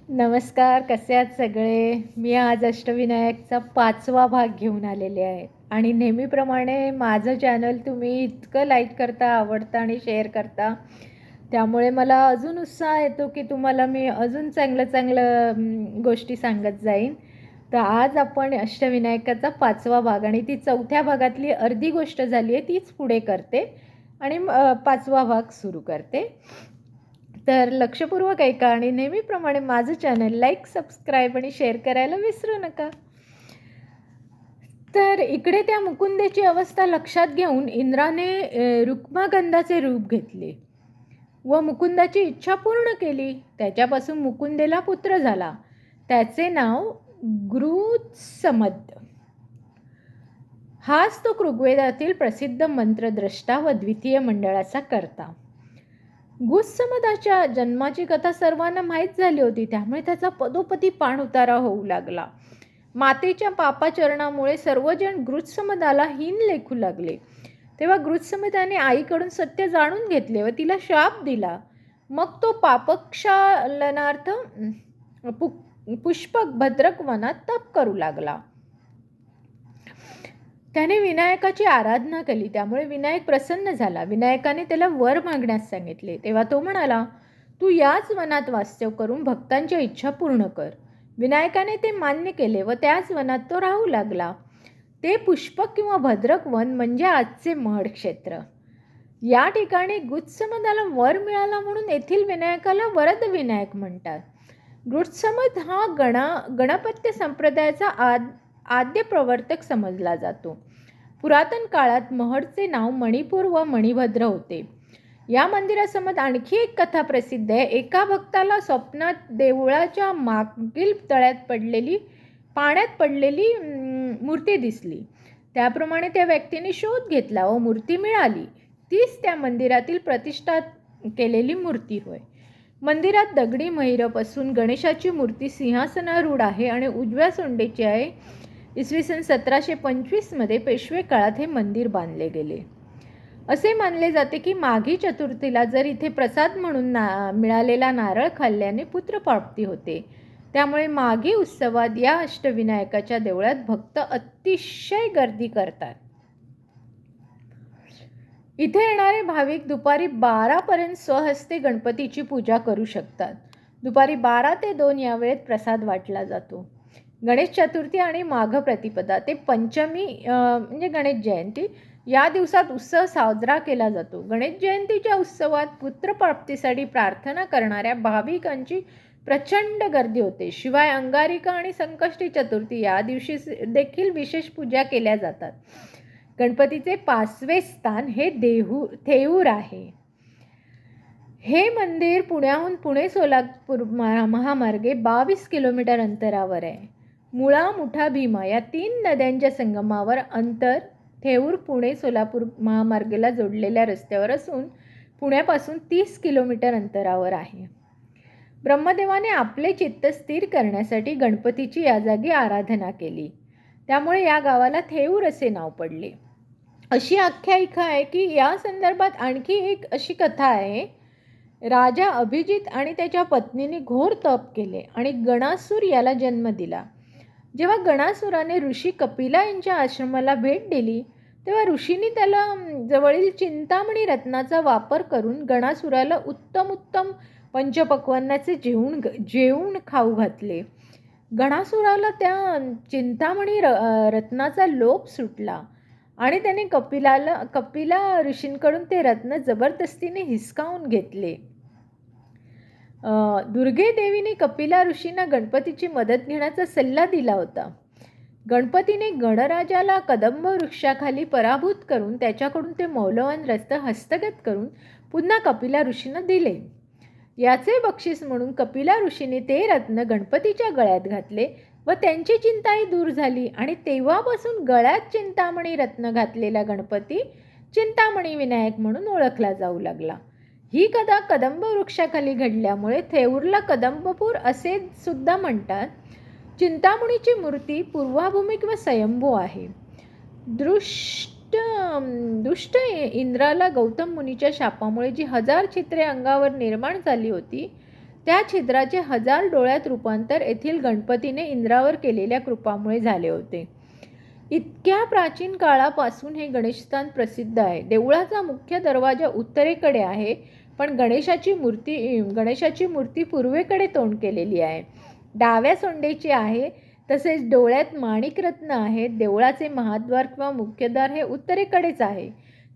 नमस्कार, कसे आहात सगळे? मी आज अष्टविनायकचा 5वा भाग घेऊन आलेले आहे आणि नेहमीप्रमाणे माझं चॅनल तुम्ही इतकं लाईक करता, आवडता आणि शेअर करता. त्यामुळे मला अजून उत्साह येतो की तुम्हाला मी अजून चांगलं गोष्टी सांगत जाईन. तर आज आपण अष्टविनायकाचा 5वा भाग आणि ती 4थ्या भागातली अर्धी गोष्ट झाली आहे तीच पुढे करते आणि 5वा भाग सुरू करते. तर लक्षपूर्वक ऐका आणि नेहमीप्रमाणे माझं चॅनल लाईक, सबस्क्राईब आणि शेअर करायला विसरू नका. तर इकडे त्या मुकुंदेची अवस्था लक्षात घेऊन इंद्राने रुक्मागंधाचे रूप घेतले व मुकुंदाची इच्छा पूर्ण केली. त्याच्यापासून मुकुंदेला पुत्र झाला. त्याचे नाव गृत्समद. हाच तो ऋग्वेदातील प्रसिद्ध मंत्रद्रष्टा व द्वितीय मंडळाचा कर्ता. गृत्समदाच्या जन्माची कथा सर्वांना माहीत झाली होती, त्यामुळे त्याचा पदोपदी पाणउतारा होऊ लागला. मातेच्या पापाचरणामुळे सर्वजण गृत्समदाला हीन लेखू लागले. तेव्हा गृत्समदाने आईकडून सत्य जाणून घेतले व तिला शाप दिला. मग तो पापक्षालनार्थ पुष्पक भद्रक वनात तप करू लागला. त्याने विनायकाची आराधना केली, त्यामुळे विनायक प्रसन्न झाला. विनायकाने त्याला वर मागण्यास सांगितले. तेव्हा तो म्हणाला, तू याच वनात वास्तव्य करून भक्तांच्या इच्छा पूर्ण कर. विनायकाने ते मान्य केले व त्याच वनात तो राहू लागला. ते पुष्पक किंवा भद्रक वन म्हणजे आजचे महड क्षेत्र. या ठिकाणी गृत्समदाला वर मिळाला म्हणून येथील विनायकाला वरद विनायक म्हणतात. गृत्समद हा गणपत्य संप्रदायाचा आद्य प्रवर्तक समजला जातो. पुरातन काळात महडचे नाव मणिपूर व मणिभद्र होते. या मंदिरासमोर आणखी एक कथा प्रसिद्ध आहे. एका भक्ताला स्वप्नात देवळाच्या मागील तळ्यात पाण्यात पडलेली मूर्ती दिसली. त्याप्रमाणे त्या व्यक्तीने शोध घेतला व मूर्ती मिळाली. तीच त्या मंदिरातील प्रतिष्ठा केलेली मूर्ती होय. मंदिरात दगडी महिरप असून गणेशाची मूर्ती सिंहासनारूढ आहे आणि उजव्या सोंडेची आहे. इसवी सन 1725 पेशवे काळात हे मंदिर बांधले गेले. असे मानले जाते की माघी चतुर्थीला जर इथे प्रसाद म्हणून मिळालेला नारळ खाल्ल्याने पुत्रप्राप्ती होते. त्यामुळे माघी उत्सवात या अष्टविनायकाच्या देवळात भक्त अतिशय गर्दी करतात. इथे येणारे भाविक दुपारी 12 स्वहस्ते गणपतीची पूजा करू शकतात. दुपारी 12 ते 2 या वेळेत प्रसाद वाटला जातो. गणेश चतुर्थी आणि माघ प्रतिपदा ते पंचमी म्हणजे गणेश जयंती या दिवसात उत्सव साजरा केला जातो. गणेश जयंतीच्या उत्सवात पुत्रप्राप्तीसाठी प्रार्थना करणाऱ्या भाविकांची प्रचंड गर्दी होते. शिवाय अंगारिका आणि संकष्टी चतुर्थी या दिवशी देखील विशेष पूजा केल्या जातात. गणपतीचे 5वे स्थान हे थेऊर आहे. हे मंदिर पुण्याहून पुणे सोलापूर महामार्गे 22 किलोमीटर अंतरावर आहे. मुळा, मुठा, भीमा या 3 नद्यांच्या संगमावर अंतर थेऊर पुणे सोलापूर महामार्गाला जोडलेल्या रस्त्यावर असून पुण्यापासून 30 किलोमीटर अंतरावर आहे. ब्रह्मदेवाने आपले चित्त स्थिर करण्यासाठी गणपतीची या जागी आराधना केली. त्यामुळे या गावाला थेऊर असे नाव पडले. अशी आख्यायिका आहे की या संदर्भात आणखी एक अशी कथा आहे. राजा अभिजित आणि त्याच्या पत्नीने घोर तप केले आणि गणासूर याला जन्म दिला. जेव्हा गणासुराने ऋषी कपिला यांच्या आश्रमाला भेट दिली तेव्हा ऋषींनी त्याला जवळील चिंतामणी रत्नाचा वापर करून गणासुराला उत्तम पंचपक्वान्नाचे जेवून खाऊ घातले. गणासुराला त्या चिंतामणी रत्नाचा लोभ सुटला आणि त्याने कपिला ऋषींकडून ते रत्न जबरदस्तीने हिसकावून घेतले. दुर्गे देवीने कपिला ऋषींना गणपतीची मदत घेण्याचा सल्ला दिला होता. गणपतीने गणराजाला कदंब वृक्षाखाली पराभूत करून त्याच्याकडून ते मौल्यवान रत्न हस्तगत करून पुन्हा कपिला ऋषींना दिले. याचे बक्षीस म्हणून कपिला ऋषीने ते रत्न गणपतीच्या गळ्यात घातले व त्यांची चिंताही दूर झाली आणि तेव्हापासून गळ्यात चिंतामणी रत्न घातलेला गणपती चिंतामणी विनायक म्हणून ओळखला जाऊ लागला. ही कथा कदंब वृक्षाखाली घडल्यामुळे थेऊरला कदंबपूर असे सुद्धा म्हणतात. चिंतामणीची मूर्ती पूर्वाभूमिक व स्वयंभू आहे. दुष्ट इंद्राला गौतम मुनीच्या शापामुळे जी 1000 छिद्रे अंगावर निर्माण झाली होती त्या छिद्राचे 1000 डोळ्यात रूपांतर येथील गणपतीने इंद्रावर केलेल्या कृपामुळे झाले होते. इतक्या प्राचीन काळापासून हे गणेशस्थान प्रसिद्ध आहे. देवळाचा मुख्य दरवाजा उत्तरेकडे आहे, पण गणेशाची मूर्ती पूर्वेकडे तोंड केलेली आहे. डाव्या सोंडेची आहे. तसेच डोळ्यात माणिकरत्न आहेत. देवळाचे महाद्वार किंवा मुख्यद्वार हे उत्तरेकडेच आहे,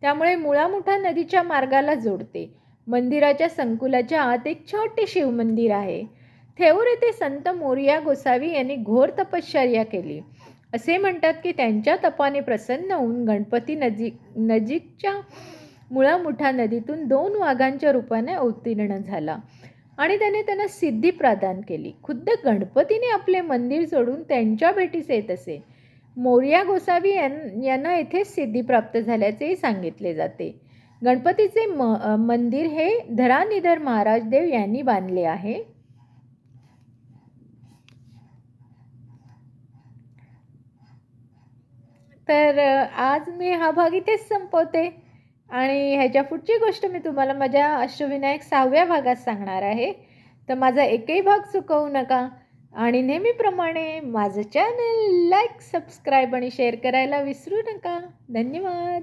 त्यामुळे मुळामुठा नदीच्या मार्गाला जोडते. मंदिराच्या संकुलाच्या आत एक छोटे शिवमंदिर आहे. थेऊर येथे संत मोरया गोसावी यांनी घोर तपश्चर्या केली. असे म्हणतात की त्यांच्या तपाने प्रसन्न होऊन गणपती नजीकच्या मुळामुठा नदीतून 2 वाघांच्या रूपाने अवतीर्ण झाला आणि त्याने त्यांना सिद्धी प्रदान केली. खुद्द गणपतीने आपले मंदिर सोडून त्यांच्या भेटीस येत असे. मोरया गोसावी यांना येथेच सिद्धी प्राप्त झाल्याचेही सांगितले जाते. गणपतीचे मंदिर हे धरानिधर महाराज देव यांनी बांधले आहे. तर आज मी हा भाग इथेच संपवते आणि ह्याच्या पुढची गोष्ट मी तुम्हाला माझ्या अष्टविनायक 6व्या भागात सांगणार आहे. तर माझा एकही भाग चुकवू नका आणि नेहमीप्रमाणे माझं चॅनल लाईक, सबस्क्राईब आणि शेअर करायला विसरू नका. धन्यवाद.